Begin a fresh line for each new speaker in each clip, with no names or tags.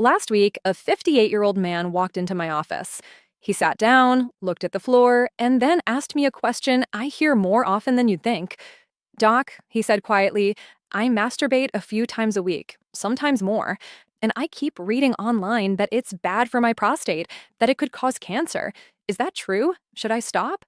Last week, a 58-year-old man walked into my office. He sat down, looked at the floor, and then asked me a question I hear more often than you'd think. Doc, he said quietly, I masturbate a few times a week, sometimes more, and I keep reading online that it's bad for my prostate, that it could cause cancer. Is that true? Should I stop?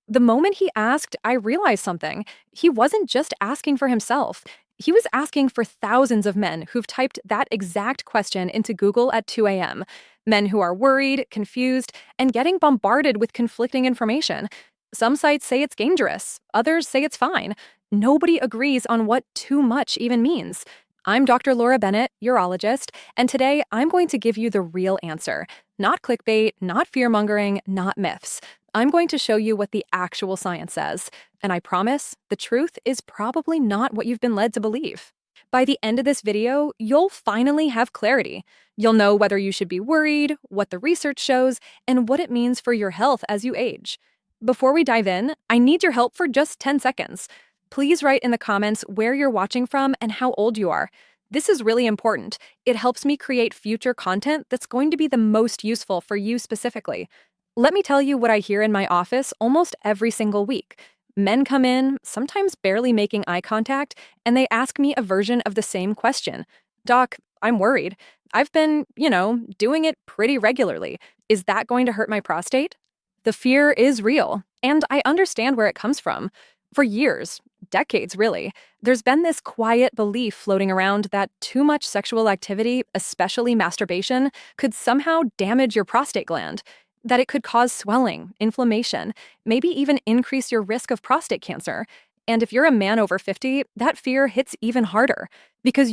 The moment he asked, I realized something. He wasn't just asking for himself. He was asking for thousands of men who've typed that exact question into Google at 2 a.m. Men who are worried, confused, and getting bombarded with conflicting information. Some sites say it's dangerous, others say it's fine. Nobody agrees on what too much even means. I'm Dr. Laura Bennett, urologist, and today I'm going to give you the real answer. Not clickbait, not fear-mongering, not myths. I'm going to show you what the actual science says. And I promise, the truth is probably not what you've been led to believe. By the end of this video, you'll finally have clarity. You'll know whether you should be worried, what the research shows, and what it means for your health as you age. Before we dive in, I need your help for just 10 seconds. Please write in the comments where you're watching from and how old you are. This is really important. It helps me create future content that's going to be the most useful for you specifically. Let me tell you what I hear in my office almost every single week. Men come in, sometimes barely making eye contact, and they ask me a version of the same question. Doc, I'm worried. I've been, doing it pretty regularly. Is that going to hurt my prostate? The fear is real, and I understand where it comes from. For years, decades really, there's been this quiet belief floating around that too much sexual activity, especially masturbation, could somehow damage your prostate gland. That it could cause swelling, inflammation, maybe even increase your risk of prostate cancer. And if you're a man over 50, that fear hits even harder. Because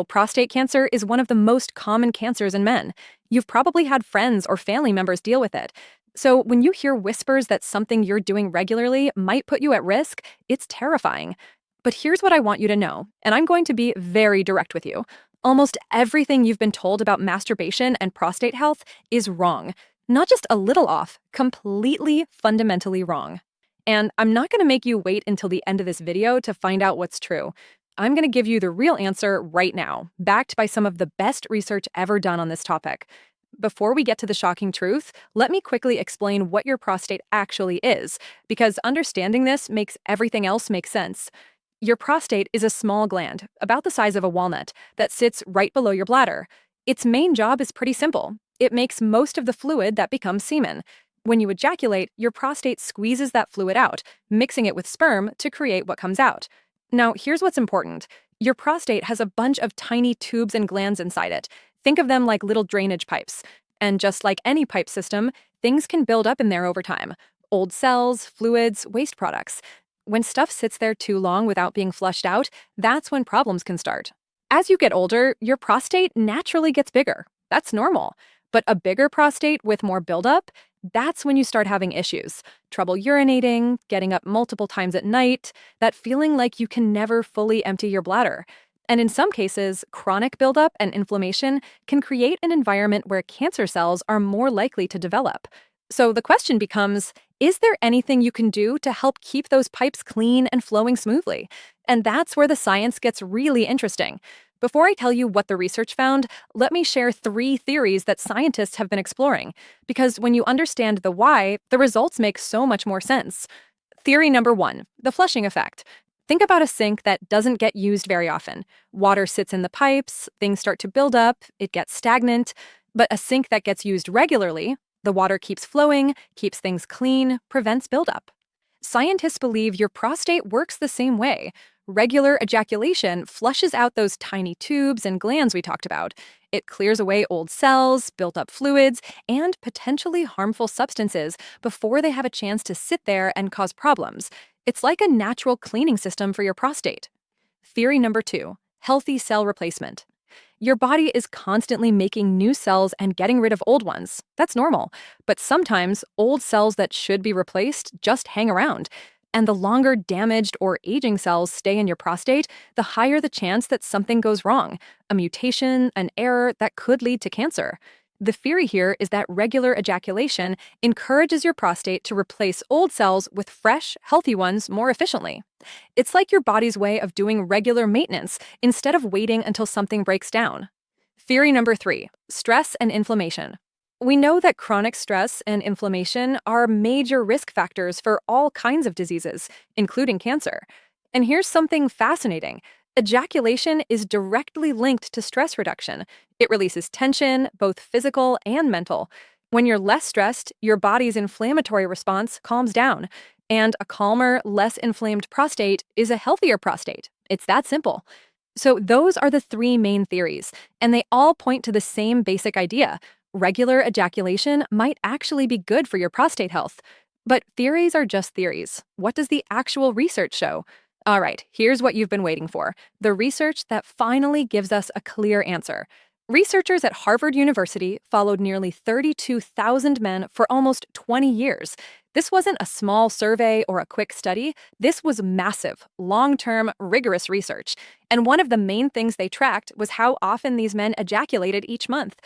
prostate cancer is one of the most common cancers in men. You've probably had friends or family members deal with it. So when you hear whispers that something you're doing regularly might put you at risk, it's terrifying. But here's what I want you to know, and I'm going to be very direct with you. Almost everything you've been told about masturbation and prostate health is wrong. Not just a little off, completely fundamentally wrong. And I'm not going to make you wait until the end of this video to find out what's true. I'm going to give you the real answer right now, backed by some of the best research ever done on this topic. Before we get to the shocking truth, let me quickly explain what your prostate actually is, because understanding this makes everything else make sense. Your prostate is a small gland, about the size of a walnut, that sits right below your bladder. Its main job is pretty simple. It makes most of the fluid that becomes semen. When you ejaculate, your prostate squeezes that fluid out, mixing it with sperm to create what comes out. Now, here's what's important. Your prostate has a bunch of tiny tubes and glands inside it. Think of them like little drainage pipes. And just like any pipe system, things can build up in there over time. Old cells, fluids, waste products. When stuff sits there too long without being flushed out, that's when problems can start. As you get older, your prostate naturally gets bigger. That's normal. But a bigger prostate with more buildup, that's when you start having issues. Trouble urinating, getting up multiple times at night, that feeling like you can never fully empty your bladder. And in some cases, chronic buildup and inflammation can create an environment where cancer cells are more likely to develop. So the question becomes, is there anything you can do to help keep those pipes clean and flowing smoothly? And that's where the science gets really interesting. Before I tell you what the research found, let me share 3 theories that scientists have been exploring. Because when you understand the why, the results make so much more sense. Theory number 1, the flushing effect. Think about a sink that doesn't get used very often. Water sits in the pipes, things start to build up, it gets stagnant. But a sink that gets used regularly, the water keeps flowing, keeps things clean, prevents buildup. Scientists believe your prostate works the same way. Regular ejaculation flushes out those tiny tubes and glands we talked about. It clears away old cells, built-up fluids, and potentially harmful substances before they have a chance to sit there and cause problems. It's like a natural cleaning system for your prostate. Theory number 2, healthy cell replacement. Your body is constantly making new cells and getting rid of old ones. That's normal. But sometimes old cells that should be replaced just hang around. And the longer damaged or aging cells stay in your prostate, the higher the chance that something goes wrong, a mutation, an error that could lead to cancer. The theory here is that regular ejaculation encourages your prostate to replace old cells with fresh, healthy ones more efficiently. It's like your body's way of doing regular maintenance instead of waiting until something breaks down. Theory number 3, stress and inflammation. We know that chronic stress and inflammation are major risk factors for all kinds of diseases, including cancer. And here's something fascinating. Ejaculation is directly linked to stress reduction. It releases tension, both physical and mental. When you're less stressed, your body's inflammatory response calms down. And a calmer, less inflamed prostate is a healthier prostate. It's that simple. So, those are the three main theories, and they all point to the same basic idea. Regular ejaculation might actually be good for your prostate health. But theories are just theories. What does the actual research show? All right, here's what you've been waiting for, the research that finally gives us a clear answer. Researchers at Harvard University followed nearly 32,000 men for almost 20 years. This wasn't a small survey or a quick study. This was massive, long-term, rigorous research. And one of the main things they tracked was how often these men ejaculated each month.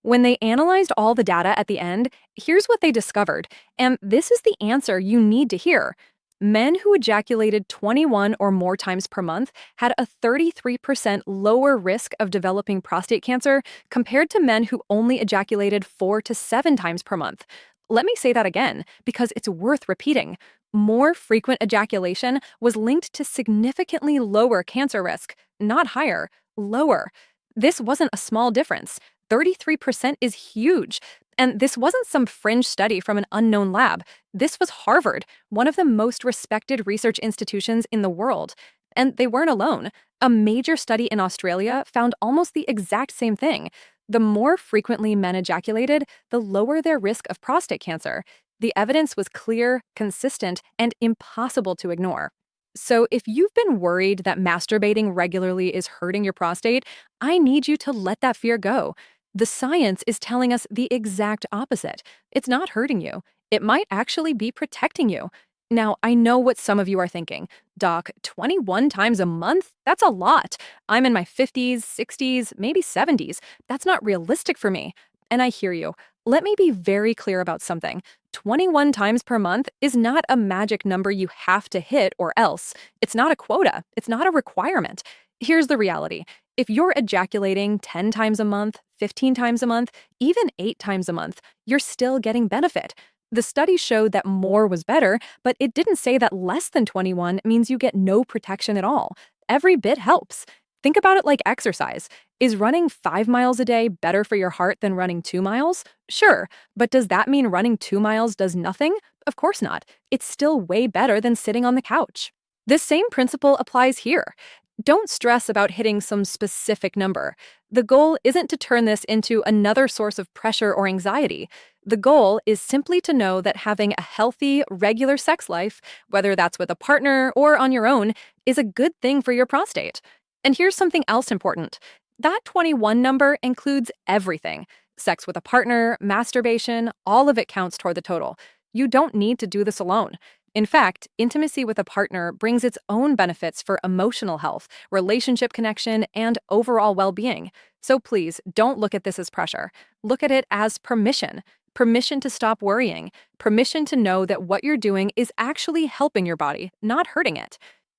When they analyzed all the data at the end, here's what they discovered. And this is the answer you need to hear. Men who ejaculated 21 or more times per month had a 33% lower risk of developing prostate cancer compared to men who only ejaculated 4 to 7 times per month. Let me say that again, because it's worth repeating. More frequent ejaculation was linked to significantly lower cancer risk, not higher, lower. This wasn't a small difference. 33% is huge. And this wasn't some fringe study from an unknown lab. This was Harvard, one of the most respected research institutions in the world. And they weren't alone. A major study in Australia found almost the exact same thing. The more frequently men ejaculated, the lower their risk of prostate cancer. The evidence was clear, consistent, and impossible to ignore. So if you've been worried that masturbating regularly is hurting your prostate, I need you to let that fear go. The science is telling us the exact opposite. It's not hurting you. It might actually be protecting you. Now, I know what some of you are thinking. Doc, 21 times a month? That's a lot. I'm in my 50s, 60s, maybe 70s. That's not realistic for me. And I hear you. Let me be very clear about something. 21 times per month is not a magic number you have to hit or else. It's not a quota. It's not a requirement. Here's the reality. If you're ejaculating 10 times a month, 15 times a month, even 8 times a month, you're still getting benefit. The study showed that more was better, but it didn't say that less than 21 means you get no protection at all. Every bit helps. Think about it like exercise. Is running 5 miles a day better for your heart than running 2 miles? Sure, but does that mean running 2 miles does nothing? Of course not. It's still way better than sitting on the couch. This same principle applies here. Don't stress about hitting some specific number. The goal isn't to turn this into another source of pressure or anxiety. The goal is simply to know that having a healthy, regular sex life, whether that's with a partner or on your own, is a good thing for your prostate. And here's something else important. That 21 number includes everything. Sex with a partner, masturbation, all of it counts toward the total. You don't need to do this alone. In fact, intimacy with a partner brings its own benefits for emotional health, relationship connection, and overall well-being. So please, don't look at this as pressure. Look at it as permission. Permission to stop worrying. Permission to know that what you're doing is actually helping your body, not hurting it.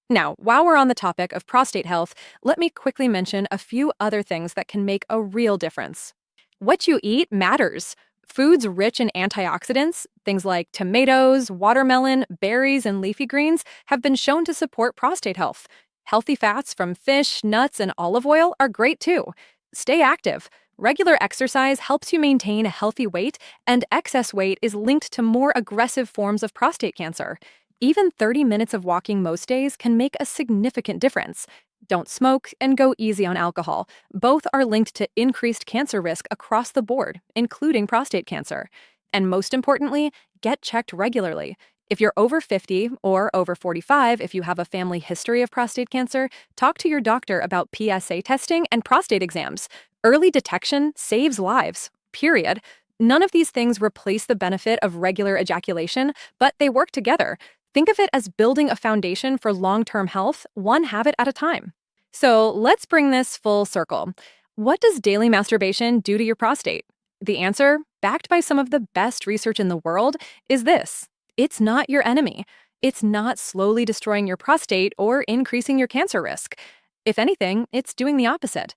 Now, while we're on the topic of prostate health, let me quickly mention a few other things that can make a real difference. What you eat matters. Foods rich in antioxidants, things like tomatoes, watermelon, berries, and leafy greens, have been shown to support prostate health. Healthy fats from fish, nuts, and olive oil are great too. Stay active. Regular exercise helps you maintain a healthy weight, and excess weight is linked to more aggressive forms of prostate cancer. Even 30 minutes of walking most days can make a significant difference. Don't smoke and go easy on alcohol. Both are linked to increased cancer risk across the board, including prostate cancer. And most importantly, get checked regularly. If you're over 50 or over 45, if you have a family history of prostate cancer, talk to your doctor about PSA testing and prostate exams. Early detection saves lives, period. None of these things replace the benefit of regular ejaculation, but they work together. Think of it as building a foundation for long-term health, one habit at a time. So let's bring this full circle. What does daily masturbation do to your prostate? The answer, backed by some of the best research in the world, is this. It's not your enemy. It's not slowly destroying your prostate or increasing your cancer risk. If anything, it's doing the opposite.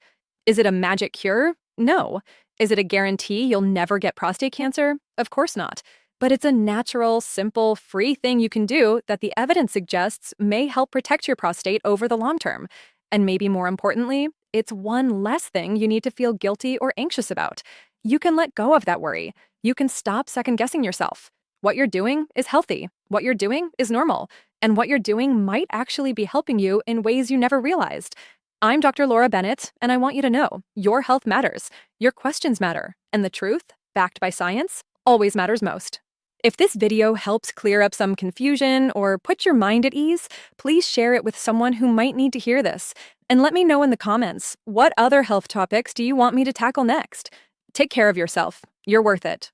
Is it a magic cure? No. Is it a guarantee you'll never get prostate cancer? Of course not. But it's a natural, simple, free thing you can do that the evidence suggests may help protect your prostate over the long term. And maybe more importantly, it's one less thing you need to feel guilty or anxious about. You can let go of that worry. You can stop second guessing yourself. What you're doing is healthy. What you're doing is normal. And what you're doing might actually be helping you in ways you never realized. I'm Dr. Laura Bennett, and I want you to know your health matters, your questions matter, and the truth, backed by science, always matters most. If this video helps clear up some confusion or put your mind at ease, please share it with someone who might need to hear this. And let me know in the comments, what other health topics do you want me to tackle next? Take care of yourself. You're worth it.